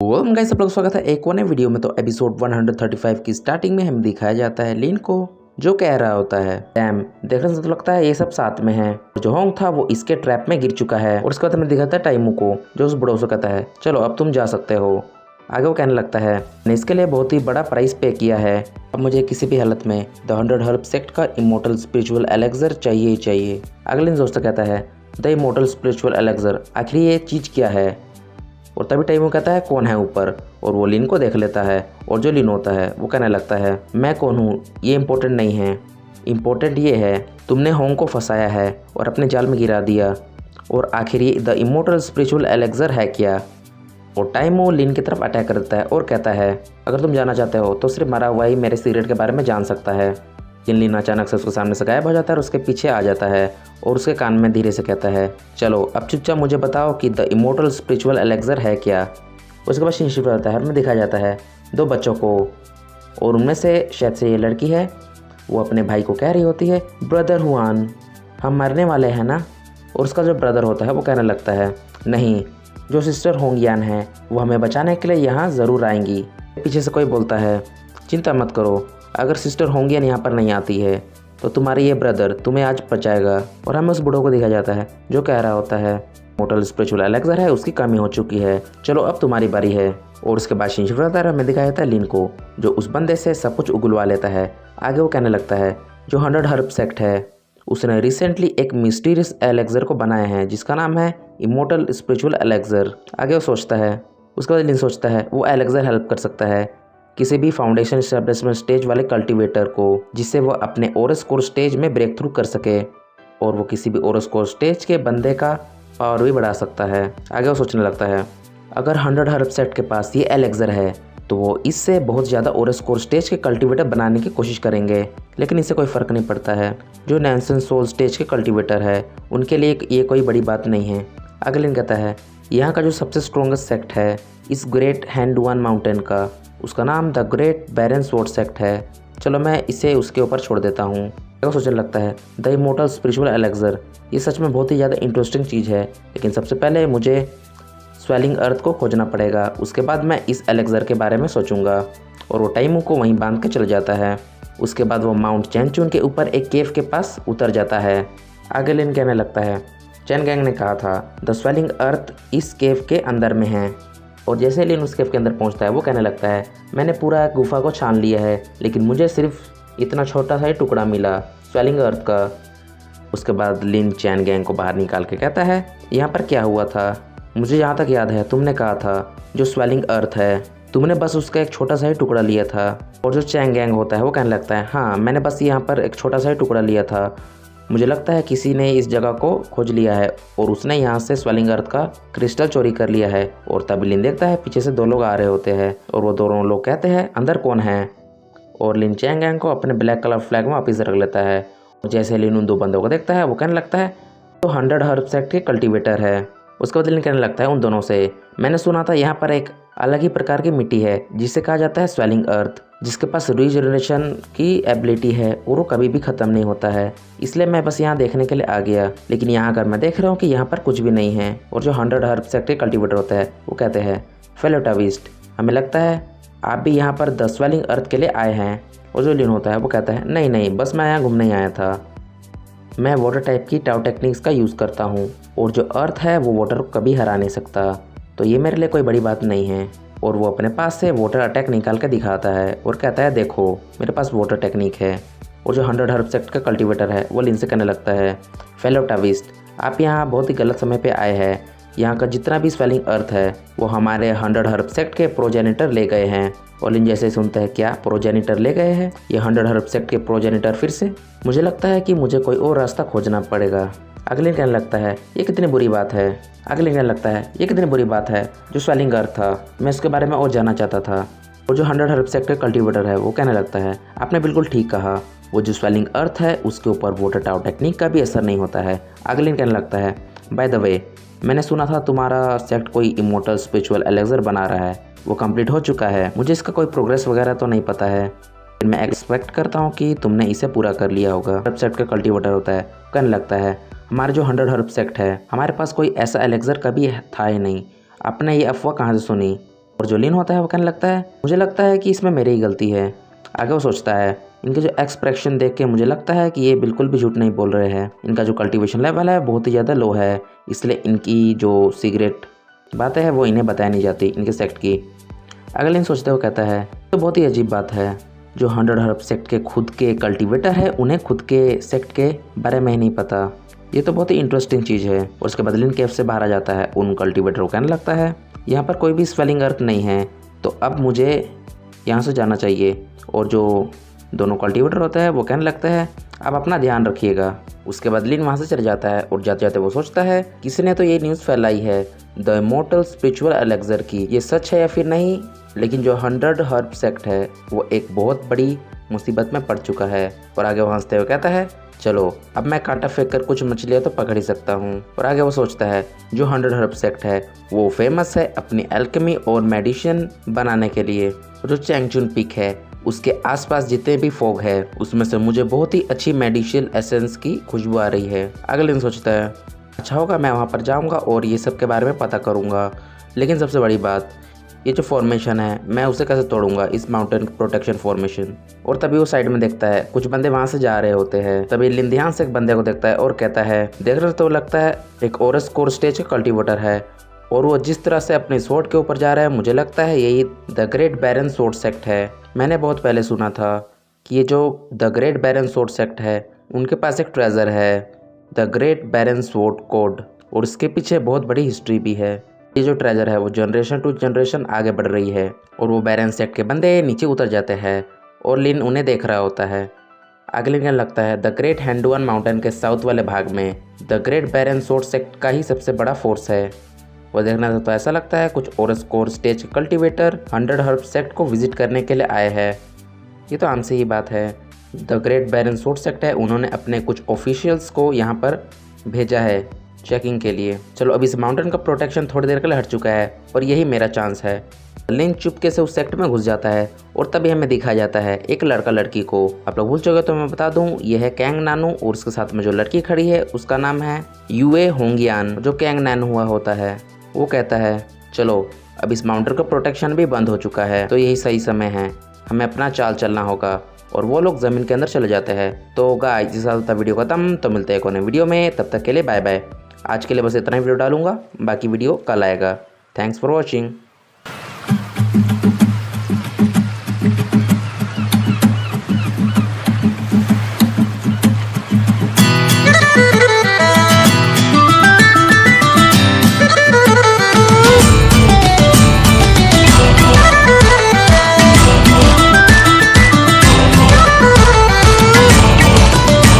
Welcome guys, सब लोग स्वागत है एक और नए वीडियो में। तो एपिसोड 135 की स्टार्टिंग में हमें दिखाया जाता है लिन को, जो कह रहा होता है डैम, देखने से तो लगता है ये सब साथ में है। जो होंग था वो इसके ट्रैप में गिर चुका है। और उसके बाद हमें दिखाता है टाइमू को, जो उस बड़ों से कहता है चलो अब तुम जा सकते हो। आगे वो कहने लगता है मैंने इसके लिए बहुत ही बड़ा प्राइस पे किया है, अब मुझे किसी भी हालत में द 100 हर्ब सेक्ट का इमोर्टल स्पिरिचुअल एलेक्सर चाहिए ही चाहिए। अगले दोस्त कहता है द इमोर्टल स्पिरिचुअल एलेक्सर, आखिर ये चीज़ क्या है। और तभी टाइमू कहता है कौन है ऊपर, और वो लिन को देख लेता है। और जो लिन होता है वो कहने लगता है मैं कौन हूँ ये इम्पोर्टेंट नहीं है, इम्पोर्टेंट ये है तुमने होंग को फंसाया है और अपने जाल में गिरा दिया, और आखिर ये द इमोर्टल स्पिरिचुअल एलेक्सर है क्या। और टाइमू लिन की तरफ अटैक करता है और कहता है अगर तुम जानना चाहते हो तो सिर्फ मरा हुआ ही मेरे सीक्रेट के बारे में जान सकता है। लिन अचानक से उसके सामने से गायब हो जाता है और उसके पीछे आ जाता है और उसके कान में धीरे से कहता है चलो अब चुपचाप मुझे बताओ कि द इमोर्टल स्पिरिचुअल एलेक्सर है क्या। उसके बाद सीन शिफ्ट होता है, हमें दिखाया जाता है दो बच्चों को, और उनमें से शायद से ये लड़की है, वो अपने भाई को कह रही होती है ब्रदर हुआन हम मरने वाले हैं ना। और उसका जो ब्रदर होता है वो कहने लगता है नहीं, जो सिस्टर होंगयान है वो हमें बचाने के लिए यहाँ ज़रूर आएंगी। पीछे से कोई बोलता है चिंता मत करो, अगर सिस्टर होंगयान यहाँ पर नहीं आती है तो तुम्हारे ये ब्रदर तुम्हें आज बचाएगा। और हमें उस बूढ़ों को दिखाया जाता है जो कह रहा होता है इमोर्टल स्पिरिचुअल एलेक्सर है, उसकी कमी हो चुकी है, चलो अब तुम्हारी बारी है। और उसके बाद शिवरात्रि हमें दिखाया जाता है लिन को, जो उस बंदे से सब कुछ उगलवा लेता है। आगे वो कहने लगता है जो 100 हर्ब सेक्ट है उसने रिसेंटली एक मिस्टीरियस एलेक्सर को बनाया है जिसका नाम है इमोर्टल स्पिरिचुअल एलेक्सर। आगे वो सोचता है, उसके बाद लिन सोचता है वो एलेक्सर हेल्प कर सकता है किसी भी फाउंडेशन एस्टेब्लिशमेंट स्टेज वाले कल्टीवेटर को, जिससे वो अपने ओरस कोर स्टेज में ब्रेक थ्रू कर सके, और वो किसी भी ओरस कोर स्टेज के बंदे का पावर भी बढ़ा सकता है। आगे वो सोचने लगता है अगर 100 हर्ब सेट के पास ये एलेक्सर है तो वो इससे बहुत ज़्यादा ओरस कोर स्टेज के कल्टीवेटर बनाने की कोशिश करेंगे, लेकिन इससे कोई फ़र्क नहीं पड़ता है। जो नैंसन सोल स्टेज के कल्टीवेटर है उनके लिए ये कोई बड़ी बात नहीं है। आगे लिन कहता है यहाँ का जो सबसे स्ट्रॉन्गेस्ट सेक्ट है इस ग्रेट हैंडुआन माउंटेन का, उसका नाम the Great Baron Sword Sect है, चलो मैं इसे उसके ऊपर छोड़ देता हूँ। वो सोचने लगता है द इमोर्टल स्पिरिचुअल एलेक्सर, ये सच में बहुत ही ज़्यादा इंटरेस्टिंग चीज़ है, लेकिन सबसे पहले मुझे स्वेलिंग अर्थ को खोजना पड़ेगा, उसके बाद मैं इस एलेक्सर के बारे में सोचूंगा। और वो टाइमू को वहीं बांध के चल जाता है। उसके बाद वो माउंट चैनचून के ऊपर एक केव के पास उतर जाता है। आगे लिन कहने लगता है चैन गैंग ने कहा था द स्वेलिंग अर्थ इस केव के अंदर में है। और जैसे लिन उस केव के अंदर पहुंचता है वो कहने लगता है मैंने पूरा गुफा को छान लिया है, लेकिन मुझे सिर्फ इतना छोटा सा ही टुकड़ा मिला स्वेलिंग अर्थ का। उसके बाद लिन चैन गैंग को बाहर निकाल के कहता है यहाँ पर क्या हुआ था, मुझे यहाँ तक याद है तुमने कहा था जो स्वेलिंग अर्थ है तुमने बस उसका एक छोटा सा ही टुकड़ा लिया था। और जो चैंग गैंग होता है वो कहने लगता है हाँ मैंने बस यहाँ पर एक छोटा सा ही टुकड़ा लिया था, मुझे लगता है किसी ने इस जगह को खोज लिया है और उसने यहाँ से स्वेलिंग अर्थ का क्रिस्टल चोरी कर लिया है। और तभी लिन देखता है पीछे से दो लोग आ रहे होते हैं और वो दोनों लोग कहते हैं अंदर कौन है। और लिन चैंग गैंग को अपने ब्लैक कलर फ्लैग में वापस रख लेता है। और जैसे लिन उन दो बंदों को देखता है वो कहने लगता है तो 100 हर्ब सेक्ट के कल्टीवेटर है। उसके बाद लिन कहने लगता है उन दोनों से मैंने सुना था यहाँ पर एक अलग ही प्रकार की मिट्टी है जिसे कहा जाता है स्वेलिंग अर्थ, जिसके पास रीजनरेशन की एबिलिटी है और वो कभी भी ख़त्म नहीं होता है, इसलिए मैं बस यहाँ देखने के लिए आ गया, लेकिन यहाँ आकर मैं देख रहा हूँ कि यहाँ पर कुछ भी नहीं है। और जो 100 हर्ब सेक्ट के कल्टीवेटर होता है वो कहते हैं फेलोटाविस्ट, हमें लगता है आप भी यहाँ पर द स्वेलिंग अर्थ के लिए आए हैं। और जो लिन होता है वो कहता है नहीं नहीं, बस मैं यहाँ घूमने ही आया था, मैं वाटर टाइप की टाउ टेक्निक्स का यूज़ करता हूँ और जो अर्थ है वो वाटर को कभी हरा नहीं सकता, तो ये मेरे लिए कोई बड़ी बात नहीं है। और वो अपने पास से वाटर अटैक निकाल के दिखाता है और कहता है देखो मेरे पास वाटर टेक्निक है। और जो 100 हर्ब सेक्ट का कल्टीवेटर है वो लिन से कहने लगता है फेलोटाविस्ट, आप यहाँ बहुत ही गलत समय पे आए हैं, यहाँ का जितना भी स्वेलिंग अर्थ है वो हमारे 100 हर्ब सेक्ट के प्रोजेनिटर ले गए हैं। और लिन जैसे सुनता है क्या प्रोजेनिटर ले गए हैं, ये 100 हर्ब सेक्ट के प्रोजेनिटर फिर से, मुझे लगता है कि मुझे कोई और रास्ता खोजना पड़ेगा। अगले कहने लगता है ये कितनी बुरी बात है, अगले कहने लगता है ये कितनी बुरी बात है, जो स्वेलिंग अर्थ था मैं उसके बारे में और जानना चाहता था। और जो 100 हर्ब सेक्ट का कल्टीवेटर है वो कहने लगता है आपने बिल्कुल ठीक कहा, वो जो स्वेलिंग अर्थ है उसके ऊपर वाटर टाउ टेक्निक का भी असर नहीं होता है। अगले कहने लगता है बाय द वे मैंने सुना था तुम्हारा सेक्ट कोई इमोर्टल स्पिरिचुअल एलेक्सर बना रहा है, वो कंप्लीट हो चुका है, मुझे इसका कोई प्रोग्रेस वगैरह तो नहीं पता है, मैं एक्सपेक्ट करता हूँ कि तुमने इसे पूरा कर लिया होगा। हर्ब सेक्ट का कल्टीवेटर होता है कहने लगता है हमारे जो 100 हर्ब सेक्ट है हमारे पास कोई ऐसा एलेक्सर कभी था ही नहीं, आपने ये अफवाह कहाँ से सुनी। और जो लिन होता है वो कहने लगता है मुझे लगता है कि इसमें मेरी ही गलती है। आगे वो सोचता है इनके जो एक्सप्रेशन देख के मुझे लगता है कि ये बिल्कुल भी झूठ नहीं बोल रहे हैं। इनका जो कल्टीवेशन लेवल है बहुत ही ज़्यादा लो है, इसलिए इनकी जो सिगरेट बातें हैं वो इन्हें बताई नहीं जाती इनके सेक्ट की। अगले दिन सोचते हुए कहता है तो बहुत ही अजीब बात है, जो 100 हर्ब सेक्ट के खुद के कल्टीवेटर है उन्हें खुद के सेक्ट के बारे में ही नहीं पता। ये तो बहुत ही इंटरेस्टिंग चीज़ है। और उसके बाद लिन केव से बाहर आ जाता है। उन कल्टीवेटर को कहने लगता है यहाँ पर कोई भी स्वेलिंग अर्थ नहीं है, तो अब मुझे यहाँ से जाना चाहिए। और जो दोनों कल्टीवेटर होता है वो कहने लगता है आप अपना ध्यान रखिएगा। उसके बाद लिन वहाँ से चले जाता है और जाते जाते वो सोचता है किसी ने तो ये न्यूज़ फैलाई है द इमॉर्टल स्पिरिचुअल एलेक्जर की, ये सच है या फिर नहीं। लेकिन जो 100 हर्ब सेक्ट है वो एक बहुत बड़ी मुसीबत में पड़ चुका है। और आगे वो हंसते हुए कहता है चलो अब मैं कांटा फेंक कर कुछ मछलियाँ तो पकड़ ही सकता हूँ। और आगे वो सोचता है जो 100 हर्ब सेक्ट है वो फेमस है अपनी एल्केमी और मेडिसिन बनाने के लिए। जो चैंगचुन पीक है उसके आसपास जितने भी फॉग है उसमें से मुझे बहुत ही अच्छी मेडिसिनल एसेंस की खुशबू आ रही है। अगले दिन सोचता है अच्छा होगा मैं वहाँ पर जाऊँगा और ये सब के बारे में पता करूँगा। लेकिन सबसे बड़ी बात ये जो फॉर्मेशन है मैं उसे कैसे तोड़ूंगा, इस माउंटेन प्रोटेक्शन फॉर्मेशन। और तभी वो साइड में देखता है कुछ बंदे वहाँ से जा रहे होते हैं। तभी लिन ध्यान से एक बंदे को देखता है और कहता है देख रहे तो लगता है एक ओरस कोर स्टेज का कल्टीवेटर है, और वो जिस तरह से अपने स्वॉर्ड के ऊपर जा रहा है मुझे लगता है यही the Great Baron Sword Sect है। मैंने बहुत पहले सुना था कि ये जो the Great Baron Sword Sect है उनके पास एक ट्रेजर है the Great Baron Sword Code, और उसके पीछे बहुत बड़ी हिस्ट्री भी है। ये जो ट्रेजर है वो जनरेशन टू जनरेशन आगे बढ़ रही है। और वो बैरन सेक्ट के बंदे नीचे उतर जाते हैं और लिन उन्हें देख रहा होता है। अगले दिन लगता है द ग्रेट हैंडुआन माउंटेन के साउथ वाले भाग में the Great Baron Sword Sect का ही सबसे बड़ा फोर्स है। वो देखना तो ऐसा लगता है कुछ ORS core stage cultivator 100 herb sect को विजिट करने के लिए आए हैं। ये तो आम से ही बात है, the Great Baron Sword Sect है उन्होंने अपने कुछ ऑफिशियल्स को यहाँ पर भेजा है चेकिंग के लिए। चलो अब इस माउंटेन का प्रोटेक्शन थोड़ी देर के लिए हट चुका है और यही मेरा चांस है। लिन चुपके से उस सेक्ट में घुस जाता है और तभी हमें दिखाया जाता है एक लड़का लड़की को। आप लोग भूल चुके तो मैं बता दूं ये है कैंग नानू, और उसके साथ में जो लड़की खड़ी है उसका नाम है यूए होंगियान, जो कैंग नानू हुआ होता है। वो कहता है चलो अब इस माउंटेन का प्रोटेक्शन भी बंद हो चुका है तो यही सही समय है, हमें अपना चाल चलना होगा। और वो लोग ज़मीन के अंदर चले जाते हैं। तो गाइस इस साथ वीडियो खत्म, तो मिलते हैं एक और वीडियो में, तब तक के लिए बाय बाय। आज के लिए बस इतना ही वीडियो डालूंगा, बाकी वीडियो कल आएगा। Thanks for watching.